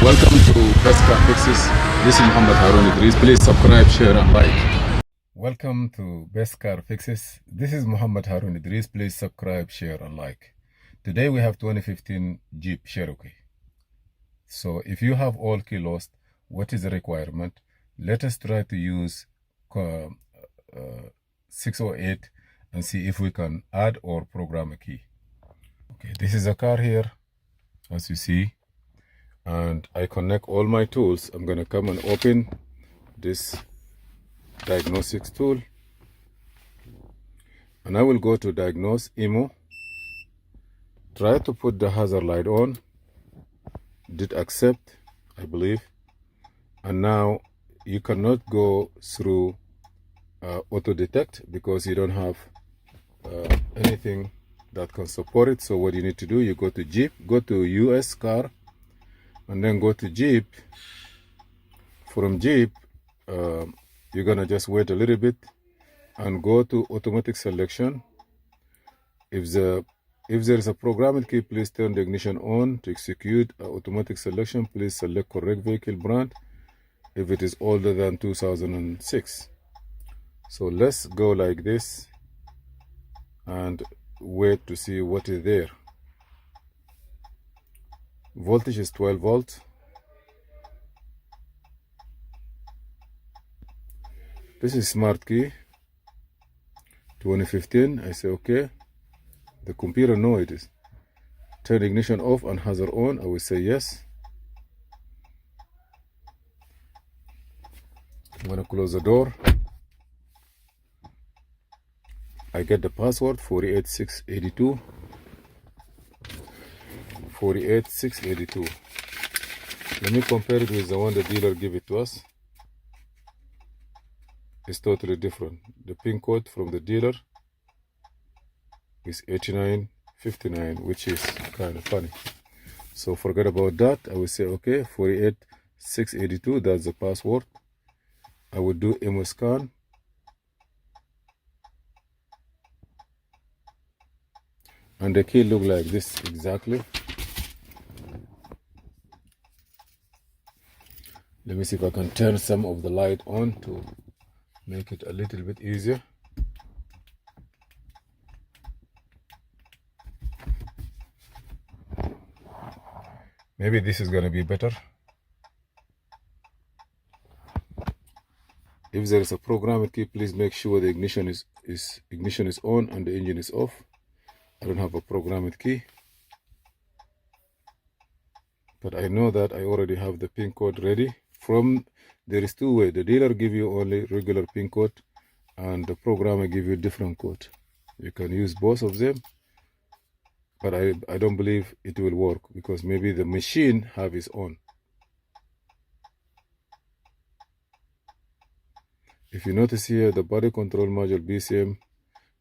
Welcome to Best Car Fixes. This is Mohamed Harun Idris. Please subscribe, share, and like. Welcome to Best Car Fixes. This is Mohamed Harun Idris. Please subscribe, share, and like. Today we have 2015 Jeep Cherokee. So if you have all key lost, what is the requirement? Let us try to use 608 and see if we can add or program a key. Okay, this is a car here, as you see. And I connect all my tools. I'm gonna come and open this diagnostics tool, and I will go to diagnose IMO, try to put the hazard light on, did accept, I believe, and now you cannot go through auto detect because you don't have anything that can support it. So what you need to do, you go to Jeep, go to US car, and then go to Jeep. From Jeep, you're gonna just wait a little bit and go to automatic selection. If there is a programmed key, please turn the ignition on. To execute automatic selection, please select correct vehicle brand if it is older than 2006. So let's go like this and wait to see what is there. Voltage is 12 volts. This is smart key 2015. I say okay. The computer know it is. Turn ignition off and hazard on. I will say yes. I'm gonna close the door. I get the password 48682. 48682. Let me compare it with the one the dealer gave it to us. It's totally different. The pin code from the dealer is 8959, which is kind of funny. So forget about that. I will say okay, 48682, that's the password. I will do IMO scan. And the key look like this exactly. Let me see if I can turn some of the light on to make it a little bit easier. Maybe this is going to be better. If there is a programmed key, please make sure the ignition is on and the engine is off. I don't have a programmed key, but I know that I already have the pin code ready. There is two ways. The dealer give you only regular pin code and the programmer give you different code. You can use both of them, but I don't believe it will work because maybe the machine have its own. If you notice here, the body control module BCM,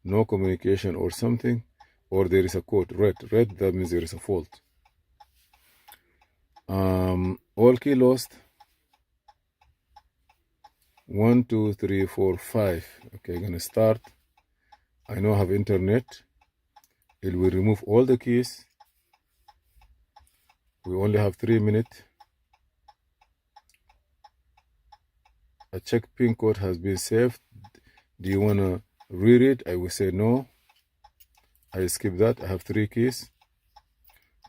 no communication or something, or there is a code red, that means there is a fault. All key lost. 1 2 3 4 5. Okay, I'm gonna start. I know I have internet. It will remove all the keys. We only have 3 minutes. A check pin code has been saved. Do you want to read it? I will say no. I skip that. I have 3 keys.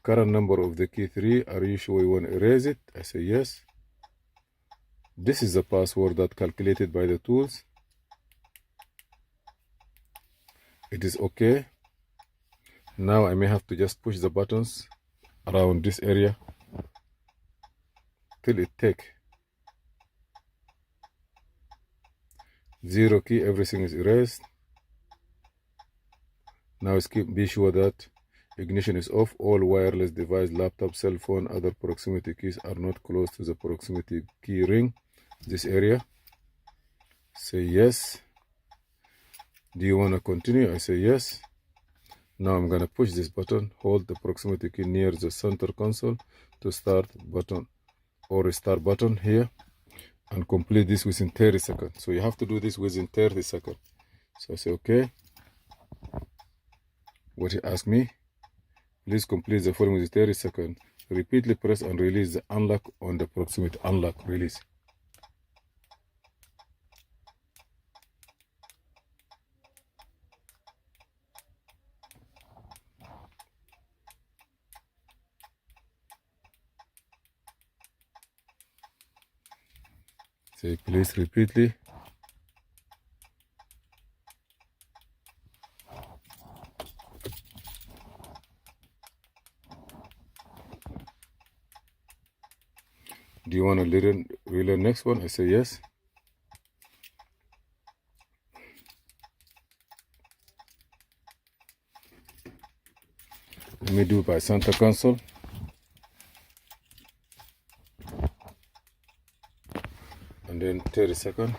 Current number of the key 3. Are you sure you want to erase it? I say yes. This is the password that calculated by the tools. It is okay. Now I may have to just push the buttons around this area till it take. 0 key, everything is erased. Now be sure that ignition is off. All wireless device, laptop, cell phone, other proximity keys are not close to the proximity key ring. This area. Say yes. Do you want to continue? I say yes. Now I'm gonna push this button, hold the proximity key near the center console to start button or restart button here, and complete this within 30 seconds. So you have to do this within 30 seconds. So I say okay. What he asked me, please complete the following within 30 seconds. repeatedly press and release the unlock on the proximity. Unlock, release. Say please repeatedly. Do you want to relearn next one? I say yes. Let me do by center console. And then 30 seconds.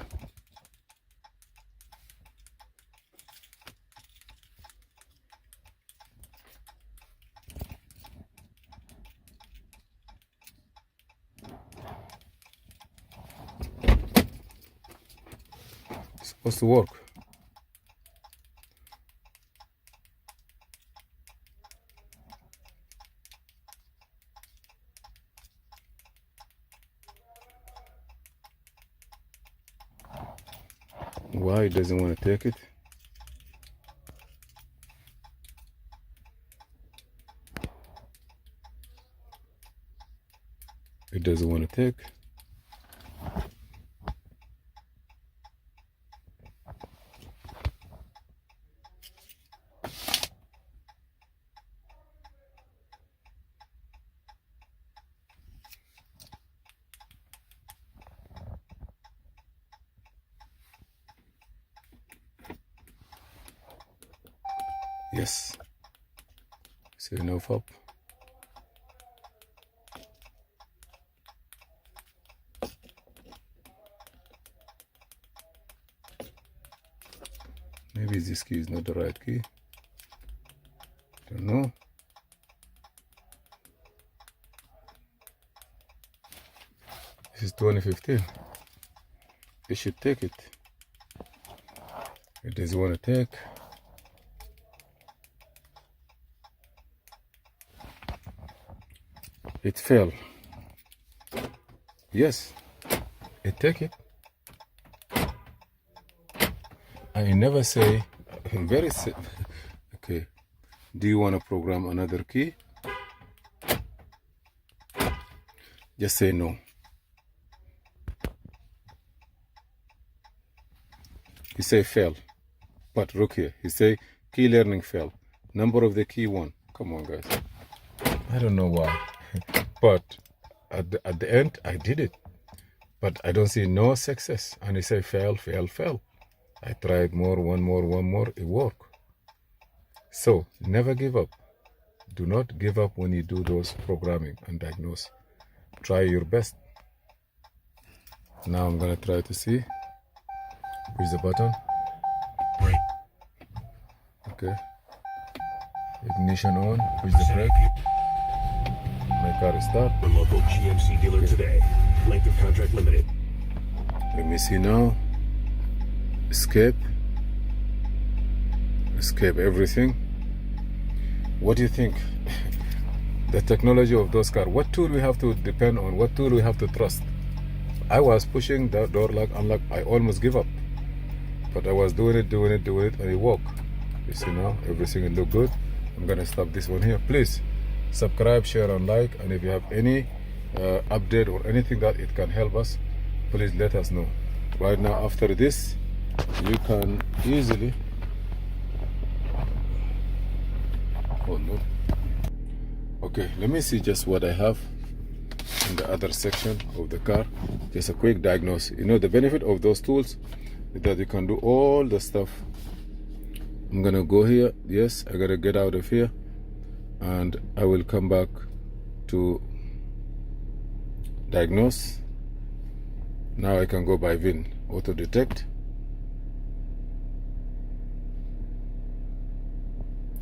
It's supposed to work. Why it doesn't want to take it? It doesn't want to take. Yes. Say no fob. Maybe this key is not the right key. Don't know. This is 2015. It should take it. It doesn't want to take. It fell. Yes, it take it. I never say very okay. Do you want to program another key? Just say no. He say fail, but look here. He say key learning fail. Number of the key 1. Come on, guys. I don't know why, but at the end I did it, but I don't see no success. And he say fail, fail, fail. I tried more, one more. It worked. So never give up. Do not give up when you do those programming and diagnose. Try your best. Now I'm gonna try to see. Push the button. Okay. Ignition on. Push the brake. My car is start. The local GMC dealer today. Length of contract limited. Let me see now. Escape. Escape everything. What do you think? The technology of those cars. What tool we have to depend on? What tool we have to trust? I was pushing the door lock, unlock. I almost give up. But I was doing it, and it worked. You see now, everything will look good. I'm gonna stop this one here. Please subscribe, share, and like. And if you have any update or anything that it can help us, please let us know. Right now, after this, you can easily. Oh no. Okay, let me see just what I have in the other section of the car. Just a quick diagnose. You know, the benefit of those tools is that you can do all the stuff. I'm gonna go here. Yes, I gotta get out of here, and I will come back to diagnose. Now I can go by VIN, auto detect.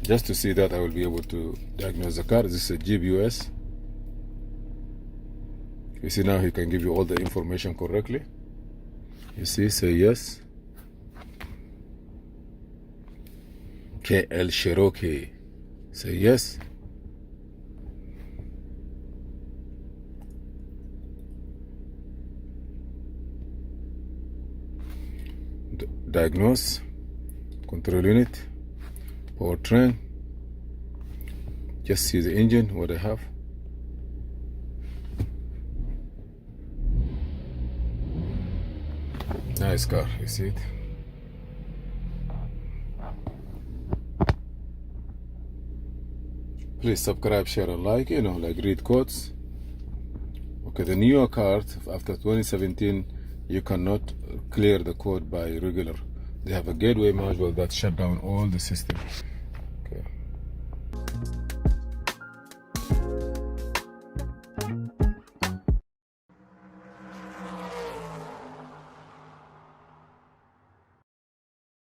Just to see that I will be able to diagnose the car. This is a Jeep US. You see now he can give you all the information correctly. You see, say yes. KL Cherokee. Say yes. diagnose, control unit, powertrain. Just see the engine, what I have. Nice car, you see it? Please subscribe, share and like, like read codes. Okay, the newer cars after 2017, you cannot clear the code by regular. They have a gateway module that shut down all the system.